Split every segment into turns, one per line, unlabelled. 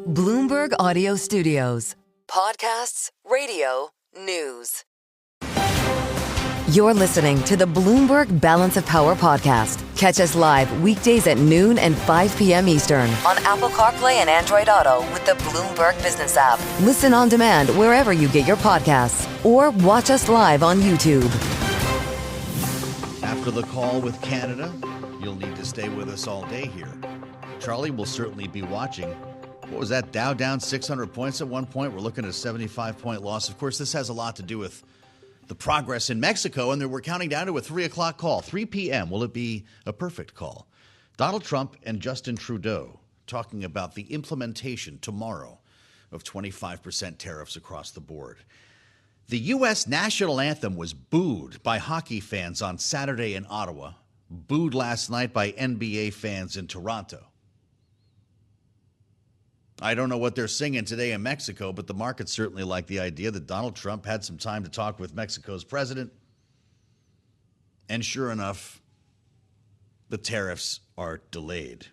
Bloomberg Audio Studios. Podcasts, radio, news. You're listening to the Bloomberg Balance of Power podcast. Catch us live weekdays at noon and 5 p.m. Eastern on Apple CarPlay and Android Auto with the Bloomberg Business app. Listen on demand wherever you get your podcasts or watch us live on YouTube.
After the call with Canada, you'll need to stay with us all day here. Charlie will certainly be watching. What was that? Dow down 600 points at one point. We're looking at a 75-point loss. Of course, this has a lot to do with the progress in Mexico, and we're counting down to a 3 o'clock call. 3 p.m. Will it be a perfect call? Donald Trump and Justin Trudeau talking about the implementation tomorrow of 25% tariffs across the board. The U.S. national anthem was booed by hockey fans on Saturday in Ottawa, booed last night by NBA fans in Toronto. I don't know what they're singing today in Mexico, but the market certainly liked the idea that Donald Trump had some time to talk with Mexico's president. And sure enough, the tariffs are delayed.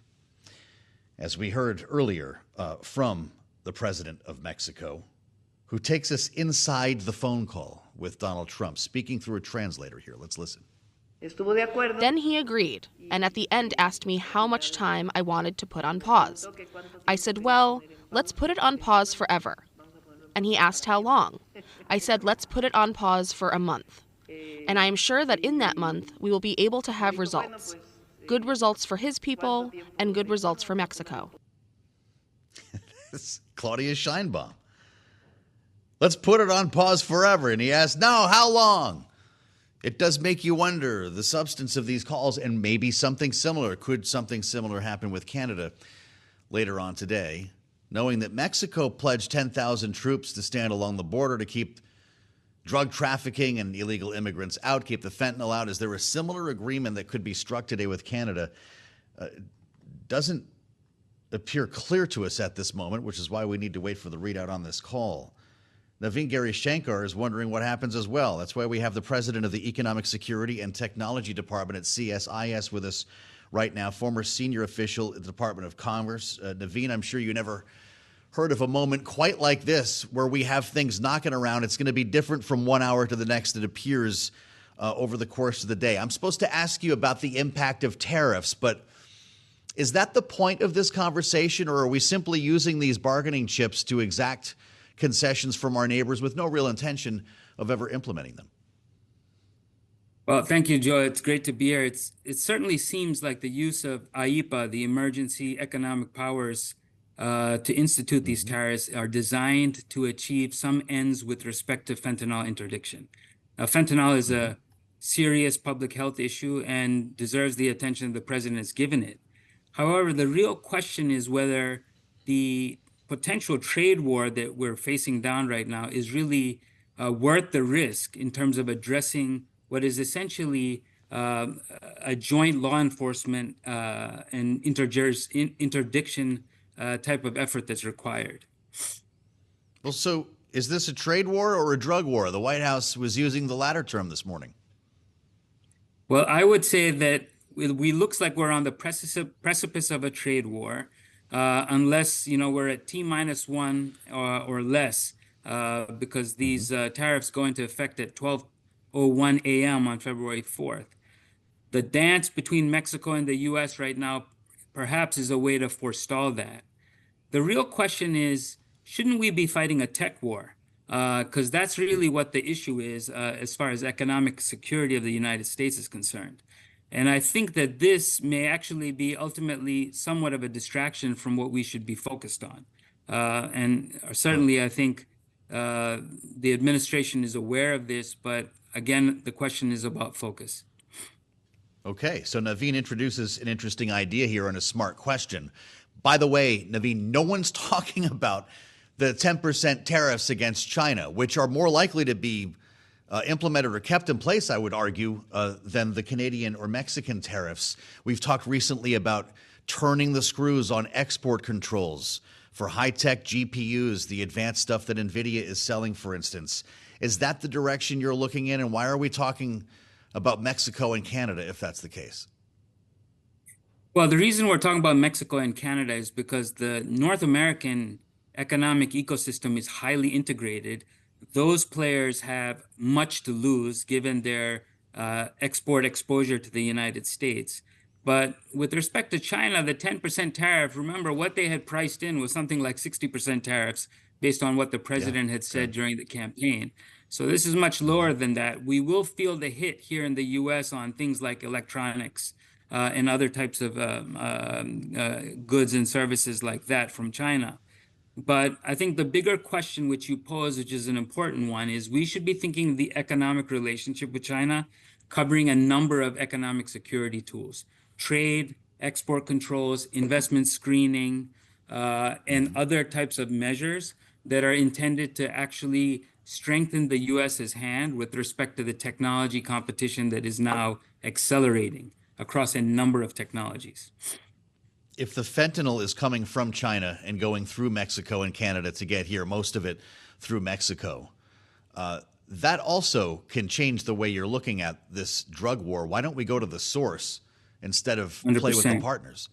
As we heard earlier from the president of Mexico, who takes us inside the phone call with Donald Trump, speaking through a translator here. Let's listen.
Then he agreed, and at the end asked me how much time I wanted to put on pause. I said, well, let's put it on pause forever. And he asked how long. I said, let's put it on pause for a month. And I am sure that in that month, we will be able to have results. Good results for his people and good results for Mexico.
It's Claudia Scheinbaum. Let's put it on pause forever. And he asked, no, how long? It does make you wonder the substance of these calls, and maybe something similar. Could something similar happen with Canada later on today, knowing that Mexico pledged 10,000 troops to stand along the border to keep drug trafficking and illegal immigrants out, keep the fentanyl out? Is there a similar agreement that could be struck today with Canada? Doesn't appear clear to us at this moment, which is why we need to wait for the readout on this call. Navin Girishankar is wondering what happens as well. That's why we have the president of the Economic Security and Technology Department at CSIS with us right now, former senior official at the Department of Commerce. Navin, I'm sure you never heard of a moment quite like this where we have things knocking around. It's going to be different from 1 hour to the next, it appears, over the course of the day. I'm supposed to ask you about the impact of tariffs, but is that the point of this conversation, or are we simply using these bargaining chips to exact concessions from our neighbors with no real intention of ever implementing them?
Well, thank you, Joe. It's great to be here. It certainly seems like the use of IEPA, the Emergency Economic Powers, to institute these tariffs are designed to achieve some ends with respect to fentanyl interdiction. Now, fentanyl is a serious public health issue and deserves the attention the president has given it. However, the real question is whether the potential trade war that we're facing down right now is really worth the risk in terms of addressing what is essentially a joint law enforcement and interdiction type of effort that's required.
Well, so is this a trade war or a drug war? The White House was using the latter term this morning.
Well, I would say that we looks like we're on the precipice of a trade war. Unless, we're at T-1 or less, because these tariffs go into effect at 12:01 a.m. on February 4th. The dance between Mexico and the U.S. right now perhaps is a way to forestall that. The real question is, shouldn't we be fighting a tech war? Because that's really what the issue is as far as economic security of the United States is concerned. And I think that this may actually be ultimately somewhat of a distraction from what we should be focused on. And certainly, I think the administration is aware of this. But again, the question is about focus.
Okay, so Navin introduces an interesting idea here and a smart question. By the way, Navin, no one's talking about the 10% tariffs against China, which are more likely to be implemented or kept in place, I would argue, than the Canadian or Mexican tariffs. We've talked recently about turning the screws on export controls for high-tech GPUs, the advanced stuff that NVIDIA is selling, for instance. Is that the direction you're looking in? And why are we talking about Mexico and Canada if that's the case?
Well, the reason we're talking about Mexico and Canada is because the North American economic ecosystem is highly integrated. Those players have much to lose given their export exposure to the United States. But with respect to China, the 10% tariff, remember what they had priced in was something like 60% tariffs based on what the
Yeah.
president had said
Okay.
during the campaign. So this is much lower than that. We will feel the hit here in the US on things like electronics and other types of goods and services like that from China. But I think the bigger question which you pose, which is an important one, is we should be thinking of the economic relationship with China, covering a number of economic security tools, trade, export controls, investment screening, and other types of measures that are intended to actually strengthen the US's hand with respect to the technology competition that is now accelerating across a number of technologies.
If the fentanyl is coming from China and going through Mexico and Canada to get here, most of it through Mexico, that also can change the way you're looking at this drug war. Why don't we go to the source instead of play with the
100%.
partners?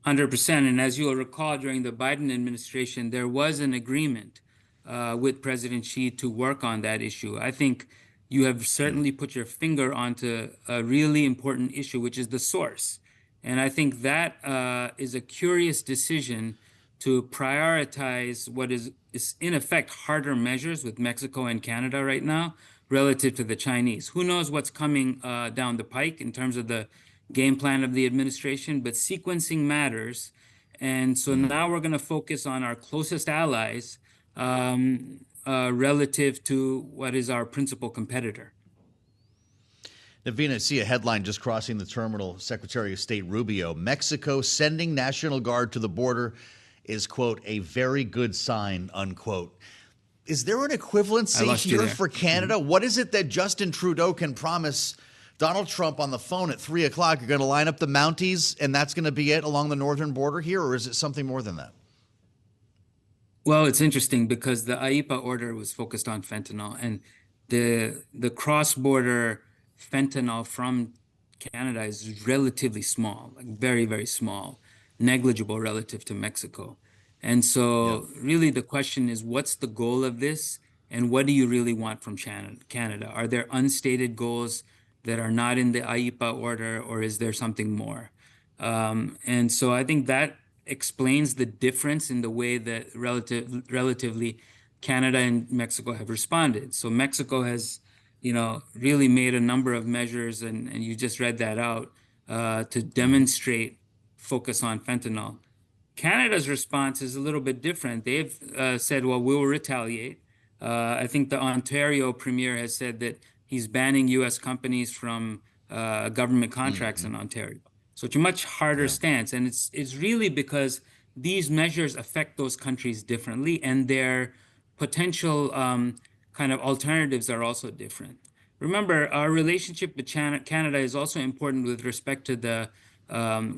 100%. And as you'll recall, during the Biden administration, there was an agreement with President Xi to work on that issue. I think you have certainly put your finger onto a really important issue, which is the source. And I think that is a curious decision to prioritize what is in effect harder measures with Mexico and Canada right now relative to the Chinese. Who knows what's coming down the pike in terms of the game plan of the administration, but sequencing matters. And so now we're going to focus on our closest allies relative to what is our principal competitor.
Navin, I see a headline just crossing the terminal. Secretary of State Rubio, Mexico sending National Guard to the border is, quote, a very good sign, unquote. Is there an equivalency here for Canada? Mm-hmm. What is it that Justin Trudeau can promise Donald Trump on the phone at 3 o'clock? You're going to line up the Mounties and that's going to be it along the northern border here? Or is it something more than that?
Well, it's interesting because the AIPA order was focused on fentanyl, and the cross-border fentanyl from Canada is relatively small, like very, very small, negligible relative to Mexico. And so really the question is, what's the goal of this? And what do you really want from Canada? Are there unstated goals that are not in the AIPA order, or is there something more? And so I think that explains the difference in the way that relatively Canada and Mexico have responded. So Mexico has, really made a number of measures, and you just read that out, to demonstrate focus on fentanyl. Canada's response is a little bit different. They've said, well, we'll retaliate. I think the Ontario premier has said that he's banning U.S. companies from government contracts in Ontario. So it's a much harder stance. And it's really because these measures affect those countries differently, and their potential kind of alternatives are also different. Remember, our relationship with Canada is also important with respect to the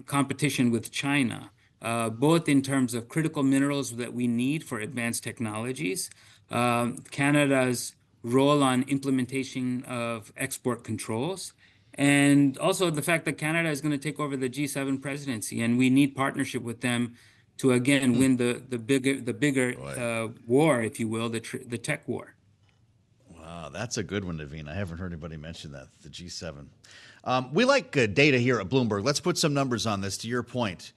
competition with China, both in terms of critical minerals that we need for advanced technologies, Canada's role on implementation of export controls, and also the fact that Canada is going to take over the G7 presidency, and we need partnership with them to again win the bigger war, if you will, the tech war.
Wow, that's a good one, Navin. I haven't heard anybody mention that, the G7. We like data here at Bloomberg. Let's put some numbers on this. To your point,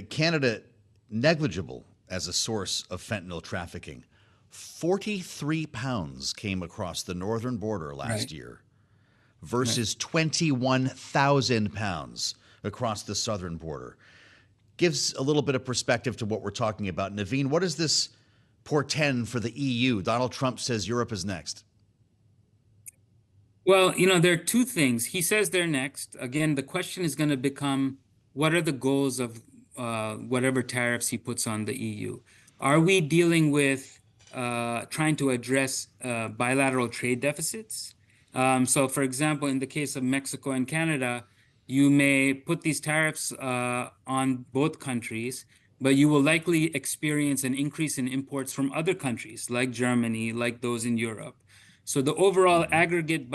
Canada negligible as a source of fentanyl trafficking. 43 pounds came across the northern border last year versus 21,000 pounds across the southern border. Gives a little bit of perspective to what we're talking about. Navin, what does this portend for the EU? Donald Trump says Europe is next.
Well, there are two things. He says they're next. Again, the question is going to become, what are the goals of whatever tariffs he puts on the EU? Are we dealing with trying to address bilateral trade deficits? So, for example, in the case of Mexico and Canada, you may put these tariffs on both countries, but you will likely experience an increase in imports from other countries like Germany, like those in Europe. So the overall aggregate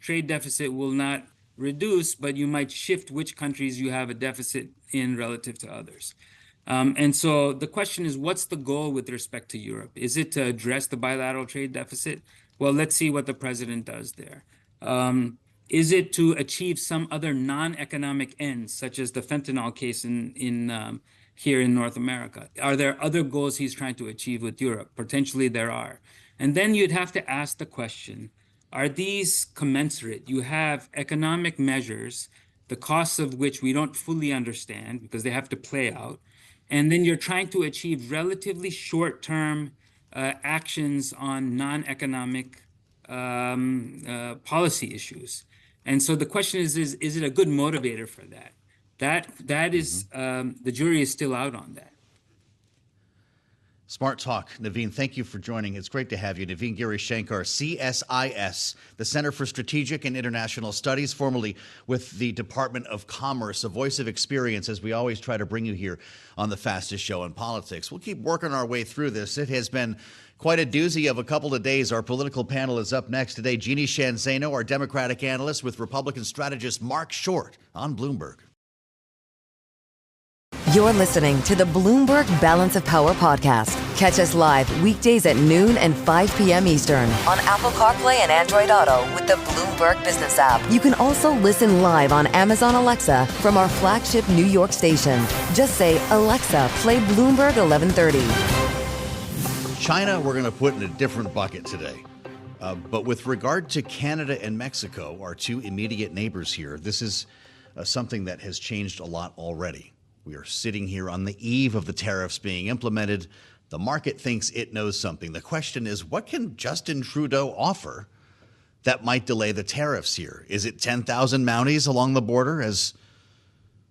trade deficit will not reduce, but you might shift which countries you have a deficit in relative to others. And so the question is, what's the goal with respect to Europe? Is it to address the bilateral trade deficit? Well, let's see what the president does there. Is it to achieve some other non-economic ends, such as the fentanyl case in here in North America? Are there other goals he's trying to achieve with Europe? Potentially there are. And then you'd have to ask the question, are these commensurate? You have economic measures, the costs of which we don't fully understand because they have to play out. And then you're trying to achieve relatively short-term actions on non-economic policy issues. And so the question is it a good motivator for that? That is, the jury is still out on that.
Smart talk. Navin, thank you for joining. It's great to have you. Navin Girishankar, CSIS, the Center for Strategic and International Studies, formerly with the Department of Commerce, a voice of experience, as we always try to bring you here on the fastest show in politics. We'll keep working our way through this. It has been quite a doozy of a couple of days. Our political panel is up next today. Jeanne Zaino, our Democratic analyst, with Republican strategist Marc Short on Bloomberg.
You're listening to the Bloomberg Balance of Power podcast. Catch us live weekdays at noon and 5 p.m. Eastern on Apple CarPlay and Android Auto with the Bloomberg Business app. You can also listen live on Amazon Alexa from our flagship New York station. Just say, Alexa, play Bloomberg 1130.
China, we're going to put in a different bucket today. But with regard to Canada and Mexico, our two immediate neighbors here, this is something that has changed a lot already. We are sitting here on the eve of the tariffs being implemented. The market thinks it knows something. The question is, what can Justin Trudeau offer that might delay the tariffs here? Is it 10,000 Mounties along the border, as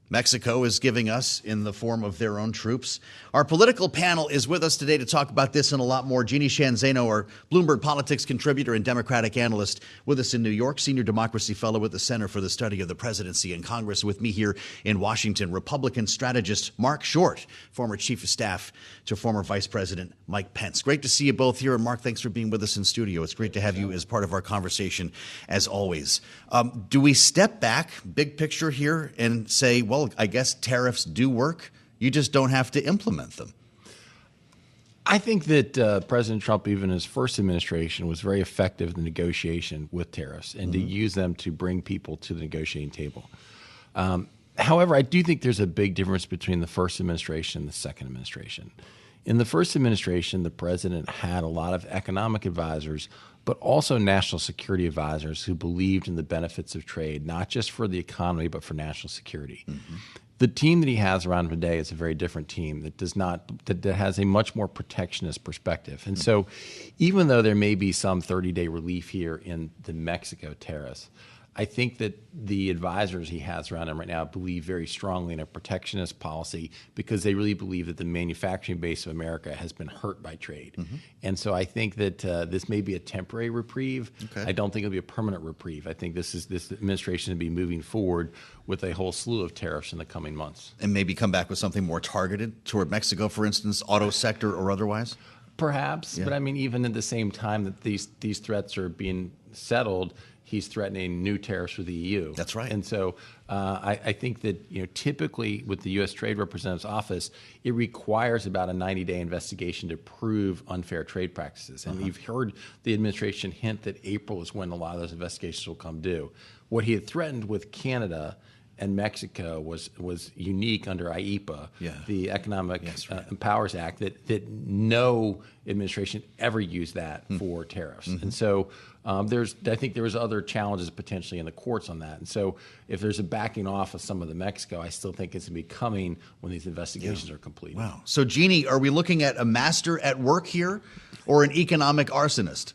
Mexico is giving us in the form of their own troops? Our political panel is with us today to talk about this and a lot more. Jeanne Zaino, our Bloomberg politics contributor and Democratic analyst, with us in New York, senior democracy fellow at the Center for the Study of the Presidency and Congress. With me here in Washington, Republican strategist Marc Short, former chief of staff to former Vice President Mike Pence. Great to see you both here. And Marc, thanks for being with us in studio. It's great to have you as part of our conversation, as always. Do we step back, big picture here, and say, well, I guess tariffs do work? You just don't have to implement them.
I think that President Trump, even in his first administration, was very effective in the negotiation with tariffs and to use them to bring people to the negotiating table. However, I do think there's a big difference between the first administration and the second administration. In the first administration, the president had a lot of economic advisors, but also national security advisors who believed in the benefits of trade, not just for the economy, but for national security. The team that he has around him today is a very different team that has a much more protectionist perspective. And so even though there may be some 30-day relief here in the Mexico tariffs, I think that the advisors he has around him right now believe very strongly in a protectionist policy because they really believe that the manufacturing base of America has been hurt by trade. And so I think that this may be a temporary reprieve. I don't think it'll be a permanent reprieve. I think this administration will be moving forward with a whole slew of tariffs in the coming months.
And maybe come back with something more targeted toward Mexico, for instance, auto sector or otherwise?
Perhaps, but I mean, even at the same time that these threats are being settled, he's threatening new tariffs with the EU.
That's right.
And so I think that typically with the U.S. Trade Representative's office, it requires about a 90-day investigation to prove unfair trade practices. And you've heard the administration hint that April is when a lot of those investigations will come due. What he had threatened with Canada and Mexico was unique under IEPA, the Economic Powers Act, that no administration ever used that for tariffs. And so I think there was other challenges potentially in the courts on that. And so if there's a backing off of some of the Mexico, I still think it's going to be coming when these investigations are complete.
Wow. So, Jeanne, are we looking at a master at work here or an economic arsonist?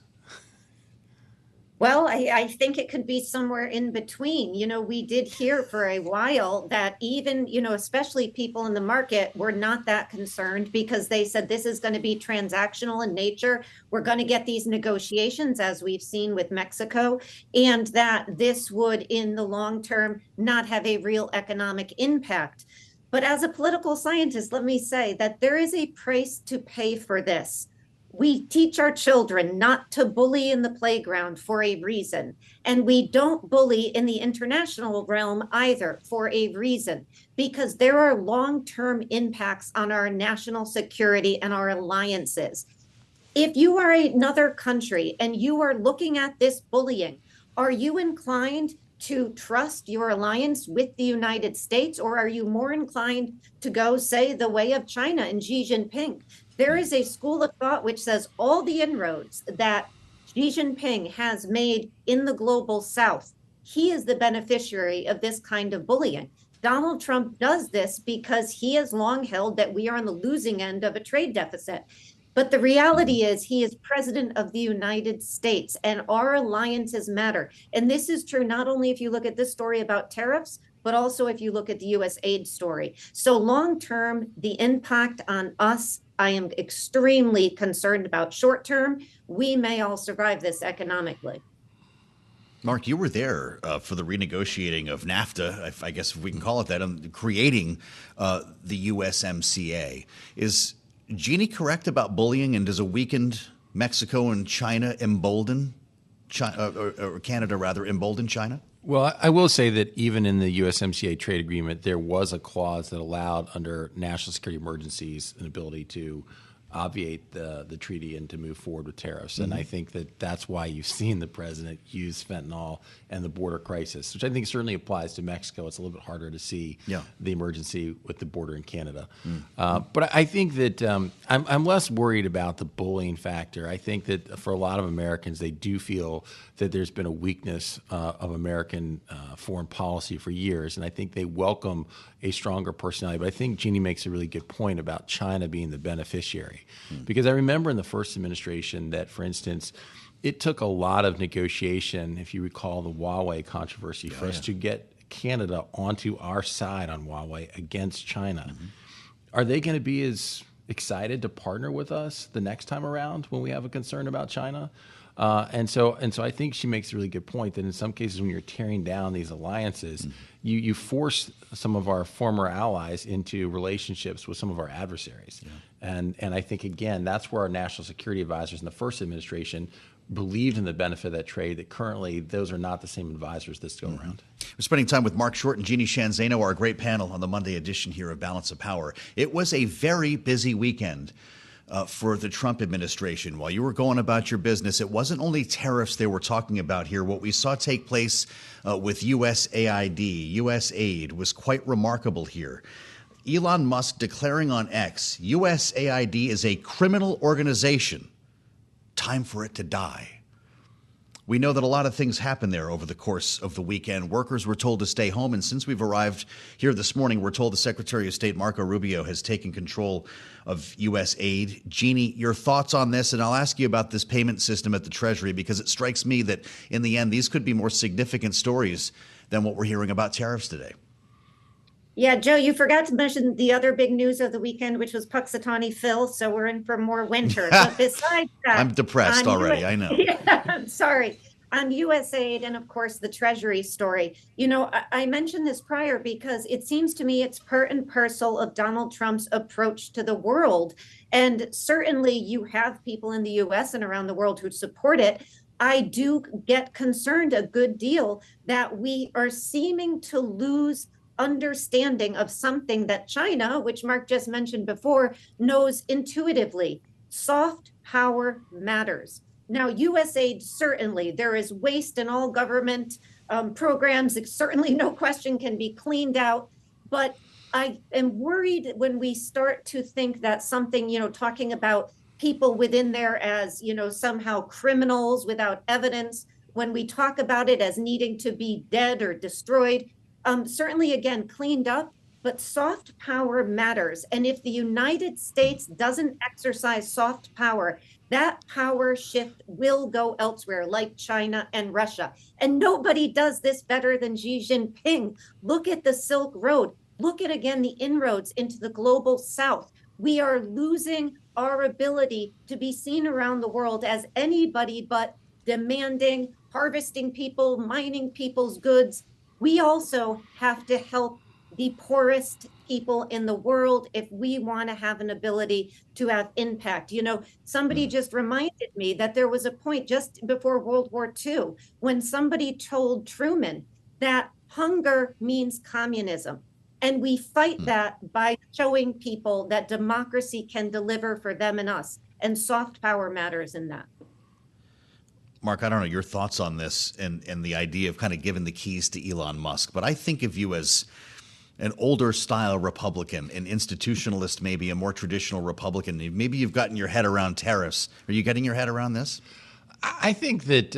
Well, I think it could be somewhere in between. We did hear for a while that even, especially people in the market were not that concerned because they said this is going to be transactional in nature. We're going to get these negotiations, as we've seen with Mexico, and that this would, in the long term, not have a real economic impact. But as a political scientist, let me say that there is a price to pay for this. We teach our children not to bully in the playground for a reason. And we don't bully in the international realm either for a reason, because there are long-term impacts on our national security and our alliances. If you are another country and you are looking at this bullying, are you inclined to trust your alliance with the United States, or are you more inclined to go, say, the way of China and Xi Jinping? There is a school of thought which says all the inroads that Xi Jinping has made in the global South, he is the beneficiary of this kind of bullying. Donald Trump does this because he has long held that we are on the losing end of a trade deficit. But the reality is he is president of the United States, and our alliances matter. And this is true not only if you look at this story about tariffs, but also if you look at the USAID story. So long term, the impact on us, I am extremely concerned about. Short term, we may all survive this economically.
Marc, you were there for the renegotiating of NAFTA, I guess if we can call it that, creating the USMCA. Is Jeanne correct about bullying, and does a weakened Mexico and China embolden China, or Canada rather, embolden China?
Well, I will say that even in the USMCA trade agreement, there was a clause that allowed, under national security emergencies, an ability to obviate the treaty and to move forward with tariffs. Mm-hmm. And I think that that's why you've seen the president use fentanyl and the border crisis, which I think certainly applies to Mexico. It's a little bit harder to see the emergency with the border in Canada. But I think that I'm less worried about the bullying factor. I think that for a lot of Americans, they do feel that there's been a weakness of American foreign policy for years, and I think they welcome a stronger personality. But I think Jeanne makes a really good point about China being the beneficiary. Because I remember in the first administration that, for instance, it took a lot of negotiation, if you recall the Huawei controversy, for us to get Canada onto our side on Huawei against China. Are they going to be as excited to partner with us the next time around when we have a concern about China? And so I think she makes a really good point that in some cases when you're tearing down these alliances, you force some of our former allies into relationships with some of our adversaries. And I think, again, that's where our national security advisors in the first administration believed in the benefit of that trade, that currently those are not the same advisors this go around.
We're spending time with Marc Short and Jeanne Zaino, our great panel on the Monday edition here of Balance of Power. It was a very busy weekend for the Trump administration. While you were going about your business, it wasn't only tariffs they were talking about here. What we saw take place with USAID, USAID, was quite remarkable here. Elon Musk declaring on X, USAID is a criminal organization. Time for it to die. We know that a lot of things happened there over the course of the weekend. Workers were told to stay home, and since we've arrived here this morning, we're told the Secretary of State, Marco Rubio, has taken control of USAID. Jeanne, your thoughts on this, and I'll ask you about this payment system at the Treasury, because it strikes me that in the end, these could be more significant stories than what we're hearing about tariffs today.
Yeah, Joe, you forgot to mention the other big news of the weekend, which was Puxatawny Phil. So we're in for more winter. But besides that,
I'm depressed already. I know.
Yeah, I'm sorry. On USAID and, of course, the Treasury story. You know, I mentioned this prior because it seems to me it's part and parcel of Donald Trump's approach to the world. And certainly you have people in the U.S. and around the world who support it. I do get concerned a good deal that we are seeming to lose understanding of something that China, which Marc just mentioned before, knows intuitively. Soft power matters. Now, USAID, certainly, there is waste in all government programs. It certainly, no question, can be cleaned out. But I am worried when we start to think that something, talking about people within there as, somehow criminals without evidence, when we talk about it as needing to be dead or destroyed, certainly, again, cleaned up, but soft power matters. And if the United States doesn't exercise soft power, that power shift will go elsewhere, like China and Russia. And nobody does this better than Xi Jinping. Look at the Silk Road. Look at, again, the inroads into the global South. We are losing our ability to be seen around the world as anybody but demanding, harvesting people, mining people's goods. We also have to help the poorest people in the world if we want to have an ability to have impact. Somebody just reminded me that there was a point just before World War II when somebody told Truman that hunger means communism. And we fight that by showing people that democracy can deliver for them and us, and soft power matters in that.
Marc, I don't know your thoughts on this and the idea of kind of giving the keys to Elon Musk, but I think of you as an older style Republican, an institutionalist, maybe a more traditional Republican. Maybe you've gotten your head around tariffs. Are you getting your head around this?
I think that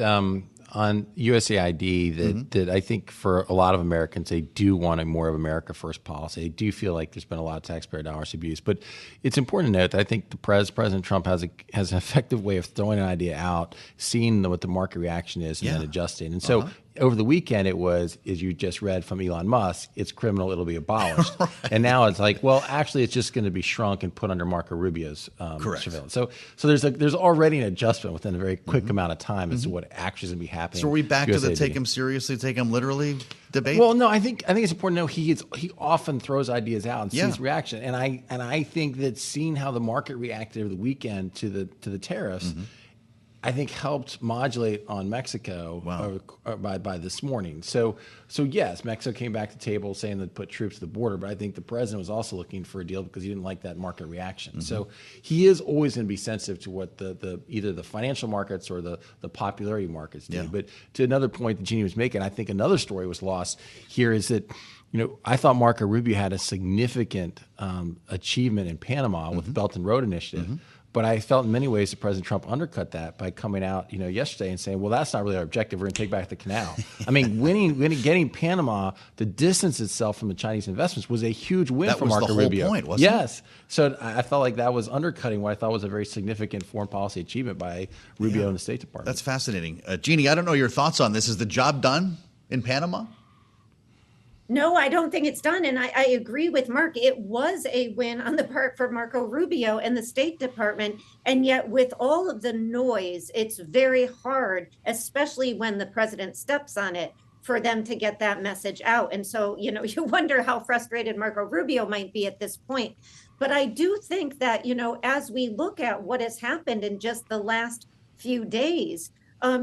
on USAID, that I think for a lot of Americans, they do want a more of America First policy. They do feel like there's been a lot of taxpayer dollars abused. But it's important to note that I think President Trump has an effective way of throwing an idea out, seeing what the market reaction is, and then adjusting. And so over the weekend, it was, as you just read from Elon Musk, it's criminal, it'll be abolished. Right. And now it's like, well, actually, it's just going to be shrunk and put under Marco Rubio's surveillance. So there's already an adjustment within a very quick amount of time as to what actually is going to be happening.
So are we back to the take him seriously, take him literally debate?
Well, no, I think it's important to know he often throws ideas out and sees reaction. And I think that seeing how the market reacted over the weekend to the tariffs, I think helped modulate on Mexico by this morning. So yes, Mexico came back to the table saying they'd put troops at the border, but I think the president was also looking for a deal because he didn't like that market reaction. So he is always going to be sensitive to what the either the financial markets or the popularity markets do. But to another point that Jeanne was making, I think another story was lost here is that, I thought Marco Rubio had a significant achievement in Panama with the Belt and Road Initiative. But I felt in many ways that President Trump undercut that by coming out, yesterday and saying, well, that's not really our objective. We're going to take back the canal. I mean, getting Panama to distance itself from the Chinese investments was a huge win for Marco Rubio. That was the whole point, wasn't it? Yes. So I felt like that was undercutting what I thought was a very significant foreign policy achievement by Rubio and the State Department.
That's fascinating. Jeanne, I don't know your thoughts on this. Is the job done in Panama?
No, I don't think it's done. And I agree with Marc. It was a win on the part for Marco Rubio and the State Department. And yet with all of the noise, it's very hard, especially when the president steps on it, for them to get that message out. And so, you wonder how frustrated Marco Rubio might be at this point. But I do think that, as we look at what has happened in just the last few days,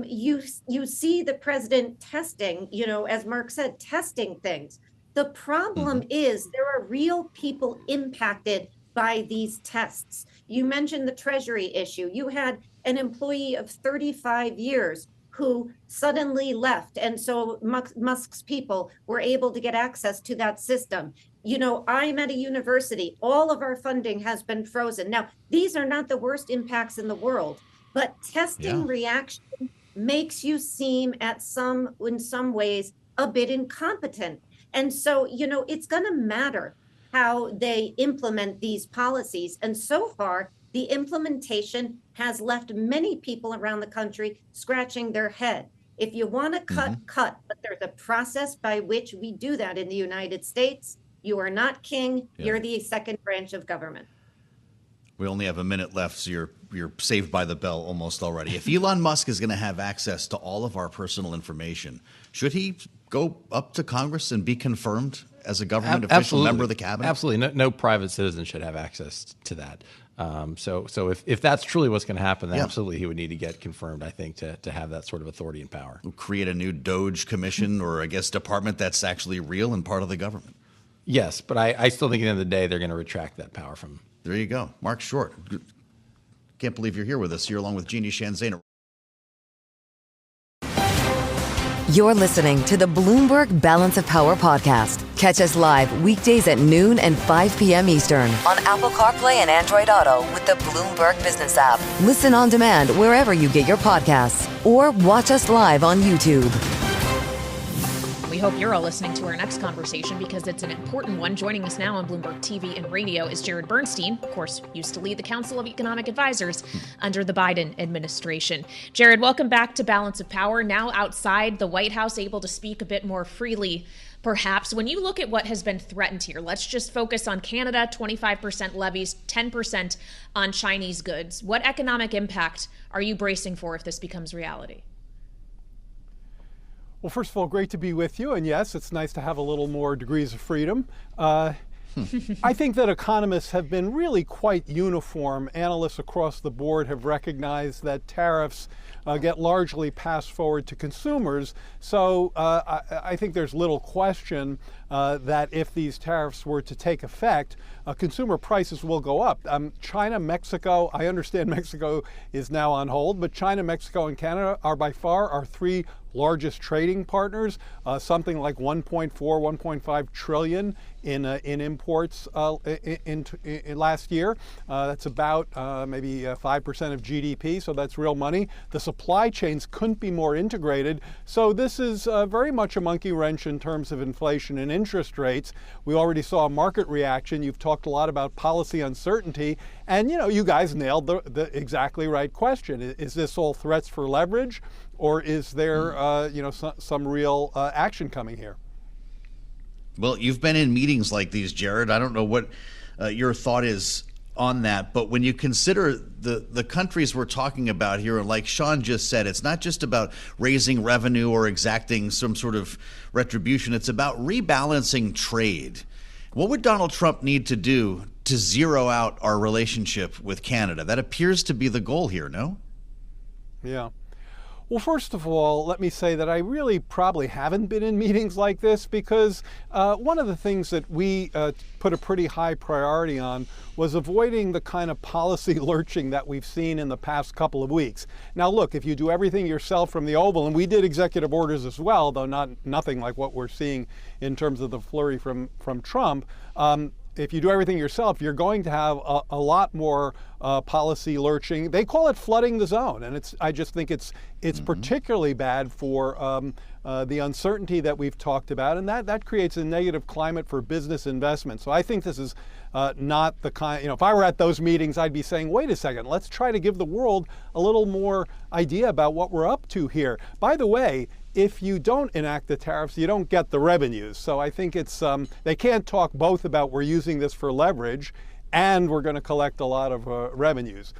you see the president testing, as Marc said, testing things. The problem is there are real people impacted by these tests. You mentioned the Treasury issue. You had an employee of 35 years who suddenly left. And so Musk's people were able to get access to that system. I'm at a university. All of our funding has been frozen. Now, these are not the worst impacts in the world. But testing reaction makes you seem in some ways a bit incompetent. And so, it's going to matter how they implement these policies. And so far, the implementation has left many people around the country scratching their head. If you want to cut, but there's a process by which we do that in the United States. You are not king. You're the second branch of government.
We only have a minute left, so you're saved by the bell almost already. If Elon Musk is going to have access to all of our personal information, should he go up to Congress and be confirmed as a government official member of the cabinet?
Absolutely. No private citizen should have access to that. So if that's truly what's going to happen, then absolutely he would need to get confirmed, I think, to have that sort of authority and power.
We'll create a new Doge commission or, I guess, department that's actually real and part of the government.
Yes, but I still think at the end of the day, they're going to retract that power from him.
There you go. Marc Short. Can't believe you're here with us. You're along with Jeanne, Zaino.
You're listening to the Bloomberg Balance of Power podcast. Catch us live weekdays at noon and 5 p.m. Eastern on Apple CarPlay and Android Auto with the Bloomberg Business app. Listen on demand wherever you get your podcasts or watch us live on YouTube.
We hope you're all listening to our next conversation because it's an important one. Joining us now on Bloomberg TV and radio is Jared Bernstein, of course, used to lead the Council of Economic Advisors under the Biden administration. Jared, welcome back to Balance of Power. Now outside the White House, able to speak a bit more freely, perhaps. When you look at what has been threatened here, let's just focus on Canada, 25% levies, 10% on Chinese goods. What economic impact are you bracing for if this becomes reality?
Well, first of all, great to be with you. And yes, it's nice to have a little more degrees of freedom. I think that economists have been really quite uniform. Analysts across the board have recognized that tariffs get largely passed forward to consumers. So I think there's little question that if these tariffs were to take effect, consumer prices will go up. China, Mexico, I understand Mexico is now on hold, but China, Mexico, and Canada are by far our three largest trading partners, something like 1.5 trillion in imports in last year. That's about maybe 5% of GDP, so that's real money. The supply chains couldn't be more integrated, so this is very much a monkey wrench in terms of inflation and interest rates. We already saw a market reaction. You've talked a lot about policy uncertainty, and you guys nailed the exactly right question. Is this all threats for leverage, or is there some real action coming here?
Well, you've been in meetings like these, Jared. I don't know what your thought is on that, but when you consider the countries we're talking about here, and like Sean just said, it's not just about raising revenue or exacting some sort of retribution. It's about rebalancing trade. What would Donald Trump need to do to zero out our relationship with Canada? That appears to be the goal here, no?
Yeah. Well, first of all, let me say that I really probably haven't been in meetings like this because one of the things that we put a pretty high priority on was avoiding the kind of policy lurching that we've seen in the past couple of weeks. Now, look, if you do everything yourself from the Oval, and we did executive orders as well, though nothing like what we're seeing in terms of the flurry from Trump, if you do everything yourself, you're going to have a lot more policy lurching. They call it flooding the zone, and I just think it's particularly bad for the uncertainty that we've talked about, and that creates a negative climate for business investment. So I think this is not the kind, if I were at those meetings, I'd be saying, wait a second, let's try to give the world a little more idea about what we're up to here. By the way, if you don't enact the tariffs, you don't get the revenues. So I think it's they can't talk both about we're using this for leverage and we're going to collect a lot of revenues.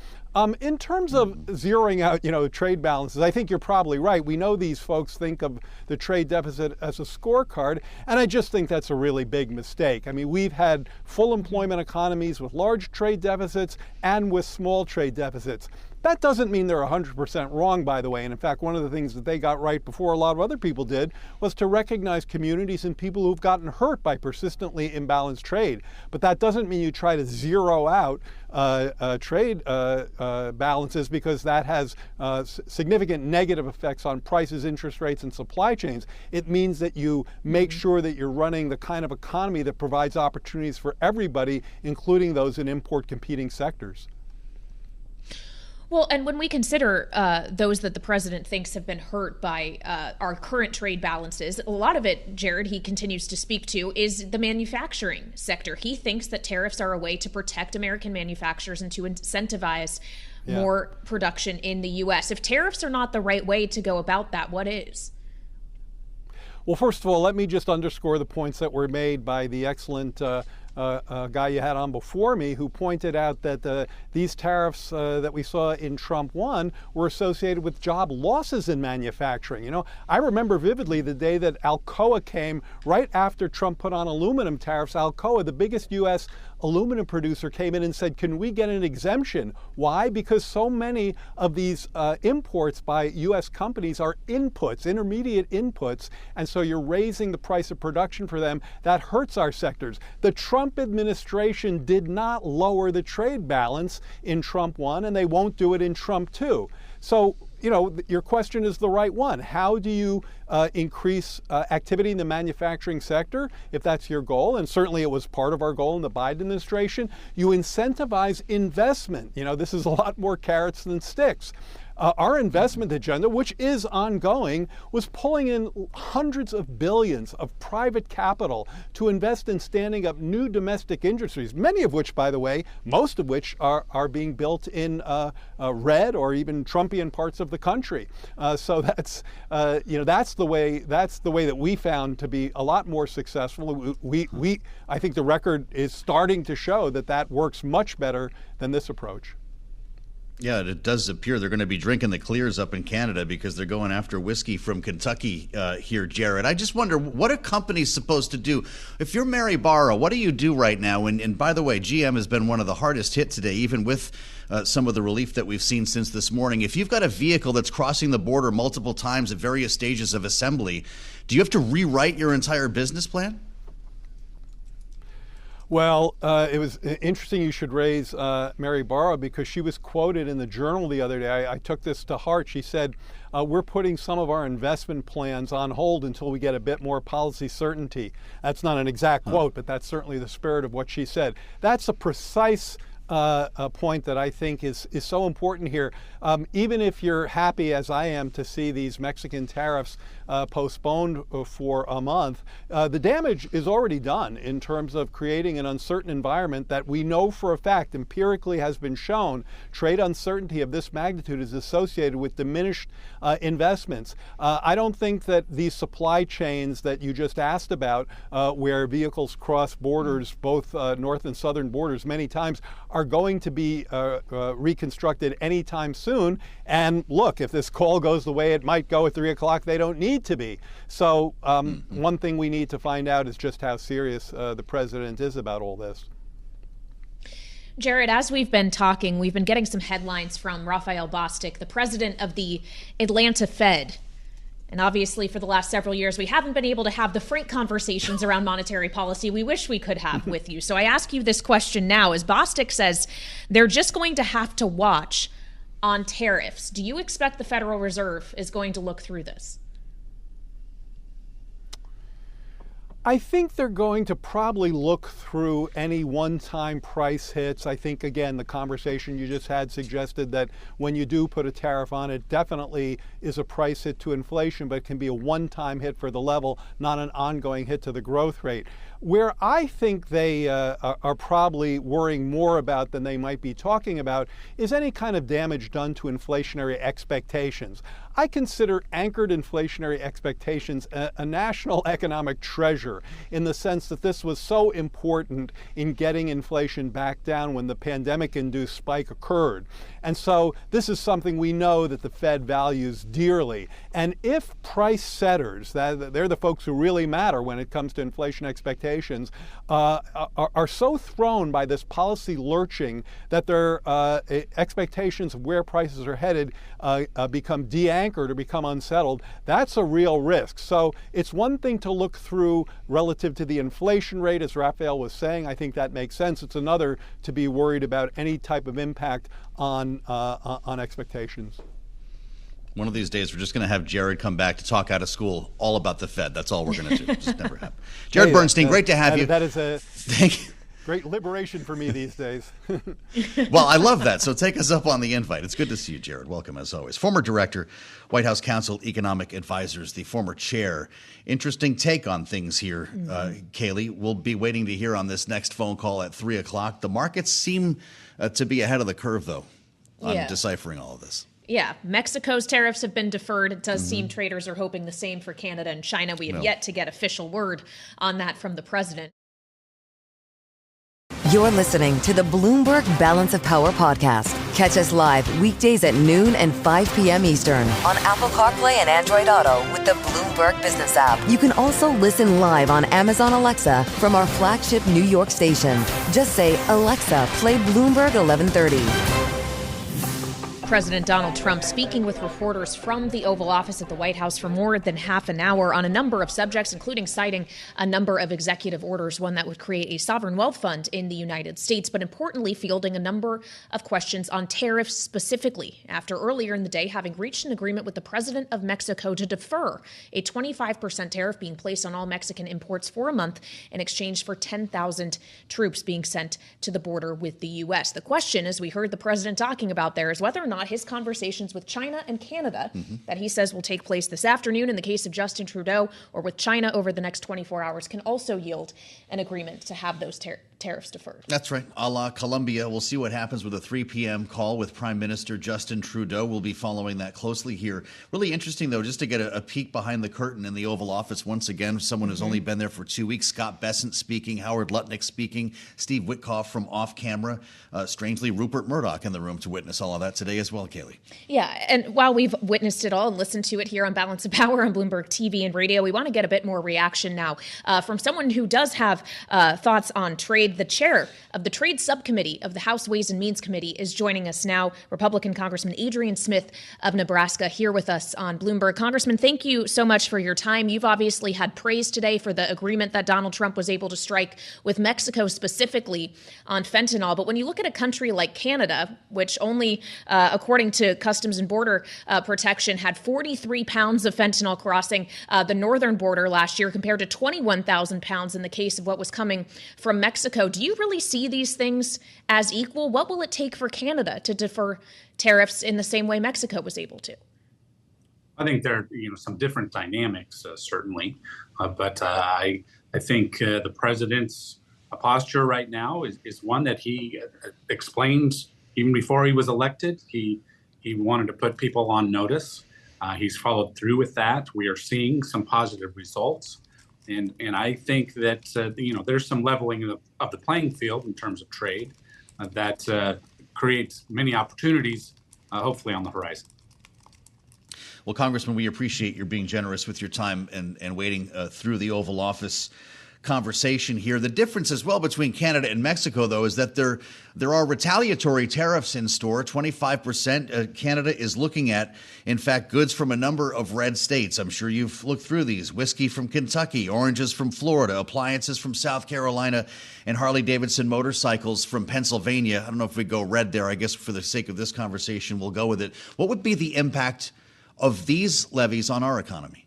In terms of zeroing out, trade balances, I think you're probably right. We know these folks think of the trade deficit as a scorecard, and I just think that's a really big mistake. I mean, we've had full employment economies with large trade deficits and with small trade deficits. That doesn't mean they're 100% wrong, by the way. And in fact, one of the things that they got right before a lot of other people did was to recognize communities and people who've gotten hurt by persistently imbalanced trade. But that doesn't mean you try to zero out trade balances, because that has significant negative effects on prices, interest rates, and supply chains. It means that you make sure that you're running the kind of economy that provides opportunities for everybody, including those in import competing sectors.
Well, and when we consider those that the president thinks have been hurt by our current trade balances, a lot of it, Jared, he continues to speak to, is the manufacturing sector. He thinks that tariffs are a way to protect American manufacturers and to incentivize more production in the U.S. If tariffs are not the right way to go about that, what is?
Well, first of all, let me just underscore the points that were made by the excellent guy you had on before me, who pointed out that these tariffs that we saw in Trump 1 were associated with job losses in manufacturing. I remember vividly the day that Alcoa came right after Trump put on aluminum tariffs. Alcoa, the biggest U.S. aluminum producer, came in and said, can we get an exemption? Why? Because so many of these imports by U.S. companies are inputs, intermediate inputs, and so you're raising the price of production for them. That hurts our sectors. The Trump administration did not lower the trade balance in Trump 1, and they won't do it in Trump 2. So, your question is the right one. How do you increase activity in the manufacturing sector, if that's your goal? And certainly it was part of our goal in the Biden administration. You incentivize investment. This is a lot more carrots than sticks. Our investment agenda, which is ongoing, was pulling in hundreds of billions of private capital to invest in standing up new domestic industries, many of which, by the way, most of which are being built in red or even Trumpian parts of the country. So that's the way that we found to be a lot more successful. I think the record is starting to show that works much better than this approach.
Yeah, it does appear they're going to be drinking the clears up in Canada because they're going after whiskey from Kentucky here, Jared. I just wonder, what are companies supposed to do? If you're Mary Barra, what do you do right now? And by the way, GM has been one of the hardest hit today, even with some of the relief that we've seen since this morning. If you've got a vehicle that's crossing the border multiple times at various stages of assembly, do you have to rewrite your entire business plan?
Well, it was interesting you should raise Mary Barra, because she was quoted in the Journal the other day. I took this to heart. She said, we're putting some of our investment plans on hold until we get a bit more policy certainty. That's not an exact quote, but that's certainly the spirit of what she said. That's a precise a point that I think is so important here. Even if you're happy, as I am, to see these Mexican tariffs postponed for a month, the damage is already done in terms of creating an uncertain environment that we know for a fact, empirically has been shown, trade uncertainty of this magnitude is associated with diminished investments. I don't think that these supply chains that you just asked about, where vehicles cross borders, both north and southern borders many times, are going to be reconstructed anytime soon. And look, if this call goes the way it might go at 3 o'clock, they don't need to be. So one thing we need to find out is just how serious the president is about all this.
Jared, as we've been talking, we've been getting some headlines from Raphael Bostic, the president of the Atlanta Fed. And obviously, for the last several years, we haven't been able to have the frank conversations around monetary policy we wish we could have with you. So I ask you this question now. As Bostic says, they're just going to have to watch on tariffs. Do you expect the Federal Reserve is going to look through this?
I think they're going to probably look through any one-time price hits. I think, again, the conversation you just had suggested that when you do put a tariff on, it definitely is a price hit to inflation, but it can be a one-time hit for the level, not an ongoing hit to the growth rate. Where I think they are probably worrying more about than they might be talking about is any kind of damage done to inflationary expectations. I consider anchored inflationary expectations a national economic treasure, in the sense that this was so important in getting inflation back down when the pandemic-induced spike occurred. And so this is something we know that the Fed values dearly. And if price setters, they're the folks who really matter when it comes to inflation expectations, are so thrown by this policy lurching that their expectations of where prices are headed become de-anchored or become unsettled, that's a real risk. So it's one thing to look through relative to the inflation rate, as Raphael was saying. I think that makes sense. It's another to be worried about any type of impact on expectations.
One of these days, we're just going to have Jared come back to talk out of school all about the Fed. That's all we're going to do. Just never happen. Jared Bernstein, great to have you.
That is a
thank you.
Great liberation for me these days.
Well, I love that. So take us up on the invite. It's good to see you, Jared. Welcome, as always. Former director, White House Counsel Economic Advisors, the former chair. Interesting take on things here, Kailey. We'll be waiting to hear on this next phone call at 3 o'clock. The markets seem to be ahead of the curve, though, on deciphering all of this.
Yeah, Mexico's tariffs have been deferred. It does seem traders are hoping the same for Canada and China. We have yet to get official word on that from the president.
You're listening to the Bloomberg Balance of Power podcast. Catch us live weekdays at noon and 5 p.m. Eastern on Apple CarPlay and Android Auto with the Bloomberg Business app. You can also listen live on Amazon Alexa from our flagship New York station. Just say, Alexa, play Bloomberg 1130.
President Donald Trump speaking with reporters from the Oval Office at the White House for more than half an hour on a number of subjects, including citing a number of executive orders, one that would create a sovereign wealth fund in the United States, but importantly, fielding a number of questions on tariffs specifically, after earlier in the day having reached an agreement with the president of Mexico to defer a 25% tariff being placed on all Mexican imports for a month in exchange for 10,000 troops being sent to the border with the U.S. The question, as we heard the president talking about there, is whether or not his conversations with China and Canada that he says will take place this afternoon in the case of Justin Trudeau, or with China over the next 24 hours, can also yield an agreement to have those tariffs deferred.
That's right. A la Colombia. We'll see what happens with a 3 p.m. call with Prime Minister Justin Trudeau. We'll be following that closely here. Really interesting, though, just to get a peek behind the curtain in the Oval Office. Once again, someone who's only been there for 2 weeks. Scott Bessent speaking, Howard Lutnick speaking, Steve Witkoff from off camera. Strangely, Rupert Murdoch in the room to witness all of that today as well, Kailey.
Yeah, and while we've witnessed it all and listened to it here on Balance of Power on Bloomberg TV and radio, we want to get a bit more reaction now from someone who does have thoughts on trade. The chair of the Trade Subcommittee of the House Ways and Means Committee is joining us now, Republican Congressman Adrian Smith of Nebraska, here with us on Bloomberg. Congressman, thank you so much for your time. You've obviously had praise today for the agreement that Donald Trump was able to strike with Mexico specifically on fentanyl. But when you look at a country like Canada, which only, according to Customs and Border Protection, had 43 pounds of fentanyl crossing the northern border last year compared to 21,000 pounds in the case of what was coming from Mexico. Do you really see these things as equal? What will it take for Canada to defer tariffs in the same way Mexico was able to?
I think there are some different dynamics, certainly, but I think the president's posture right now is one that he explained even before he was elected. He wanted to put people on notice. He's followed through with that. We are seeing some positive results. And I think that, there's some leveling of the playing field in terms of trade that creates many opportunities, hopefully on the horizon.
Well, Congressman, we appreciate your being generous with your time and waiting through the Oval Office conversation here. The difference as well between Canada and Mexico, though, is that there are retaliatory tariffs in store. 25% Canada is looking at, in fact, goods from a number of red states. I'm sure you've looked through these. Whiskey from Kentucky, oranges from Florida, appliances from South Carolina, and Harley-Davidson motorcycles from Pennsylvania. I don't know if we go red there. I guess for the sake of this conversation, we'll go with it. What would be the impact of these levies on our economy?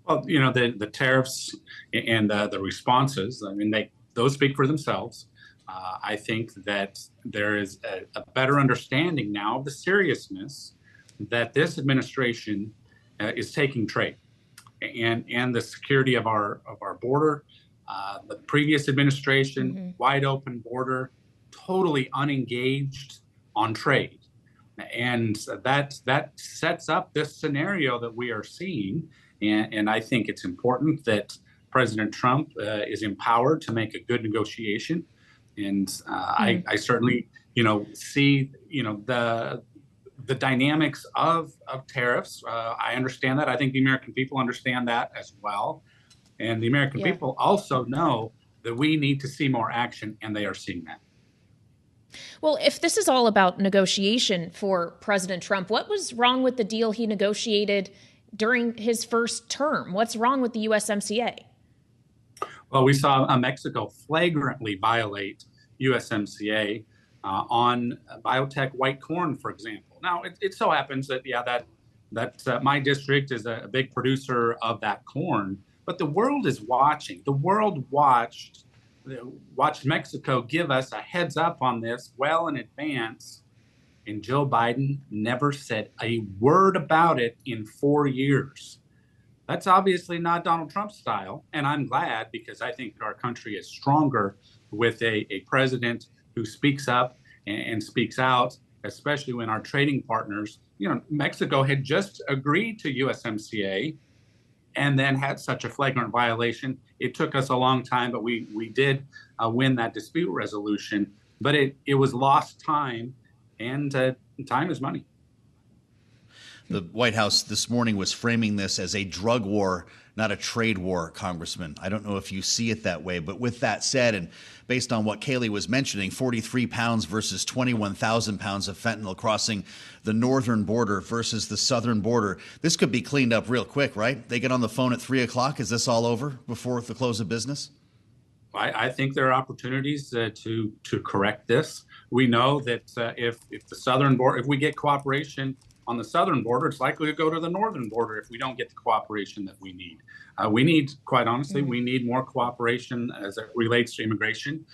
Well, the tariffs and the responses, I mean, those speak for themselves. I think that there is a better understanding now of the seriousness that this administration is taking trade and the security of our border. The previous administration, wide open border, totally unengaged on trade. And that sets up this scenario that we are seeing. And I think it's important that President Trump is empowered to make a good negotiation. And I certainly, see, the dynamics of tariffs. I understand that. I think the American people understand that as well. And the American people also know that we need to see more action, and they are seeing that.
Well, if this is all about negotiation for President Trump, what was wrong with the deal he negotiated during his first term? What's wrong with the USMCA?
Well, we saw Mexico flagrantly violate USMCA on biotech white corn, for example. Now, it so happens that, that my district is a big producer of that corn, but the world is watching. The world watched Mexico give us a heads up on this well in advance. And Joe Biden never said a word about it in 4 years. That's obviously not Donald Trump's style. And I'm glad, because I think our country is stronger with a president who speaks up and speaks out, especially when our trading partners, Mexico had just agreed to USMCA and then had such a flagrant violation. It took us a long time, but we did win that dispute resolution. But it was lost time. And time is money.
The White House this morning was framing this as a drug war, not a trade war, Congressman. I don't know if you see it that way, but with that said, and based on what Kailey was mentioning, 43 pounds versus 21,000 pounds of fentanyl crossing the northern border versus the southern border, this could be cleaned up real quick, right? They get on the phone at 3 o'clock. Is this all over before the close of business?
I think there are opportunities to correct this. We know that if the southern border, if we get cooperation on the southern border, it's likely to go to the northern border if we don't get the cooperation that we need. Quite honestly, we need more cooperation as it relates to immigration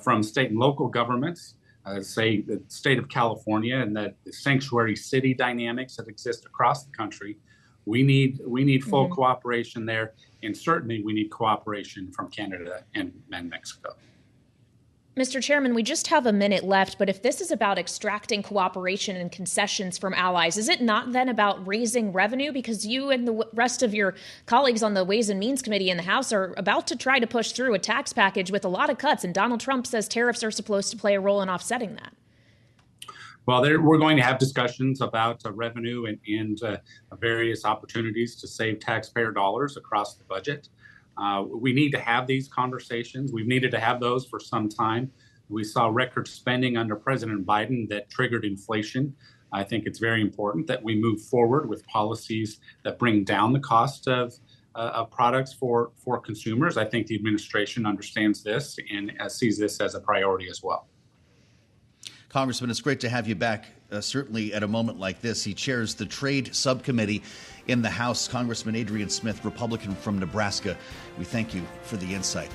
from state and local governments, say the state of California and the sanctuary city dynamics that exist across the country. We need full cooperation there. And certainly we need cooperation from Canada and Mexico.
Mr. Chairman, we just have a minute left, but if this is about extracting cooperation and concessions from allies, is it not then about raising revenue? Because you and the rest of your colleagues on the Ways and Means Committee in the House are about to try to push through a tax package with a lot of cuts, and Donald Trump says tariffs are supposed to play a role in offsetting that.
Well, we're going to have discussions about revenue and various opportunities to save taxpayer dollars across the budget. We need to have these conversations. We've needed to have those for some time. We saw record spending under President Biden that triggered inflation. I think it's very important that we move forward with policies that bring down the cost of products for consumers. I think the administration understands this and sees this as a priority as well.
Congressman, it's great to have you back, certainly at a moment like this. He chairs the Trade Subcommittee in the House. Congressman Adrian Smith, Republican from Nebraska. We thank you for the insight.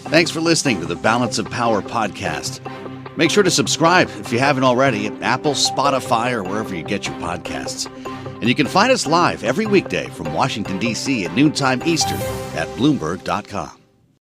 Thanks for listening to the Balance of Power podcast. Make sure to subscribe if you haven't already at Apple, Spotify, or wherever you get your podcasts. And you can find us live every weekday from Washington, D.C. at noontime Eastern at Bloomberg.com.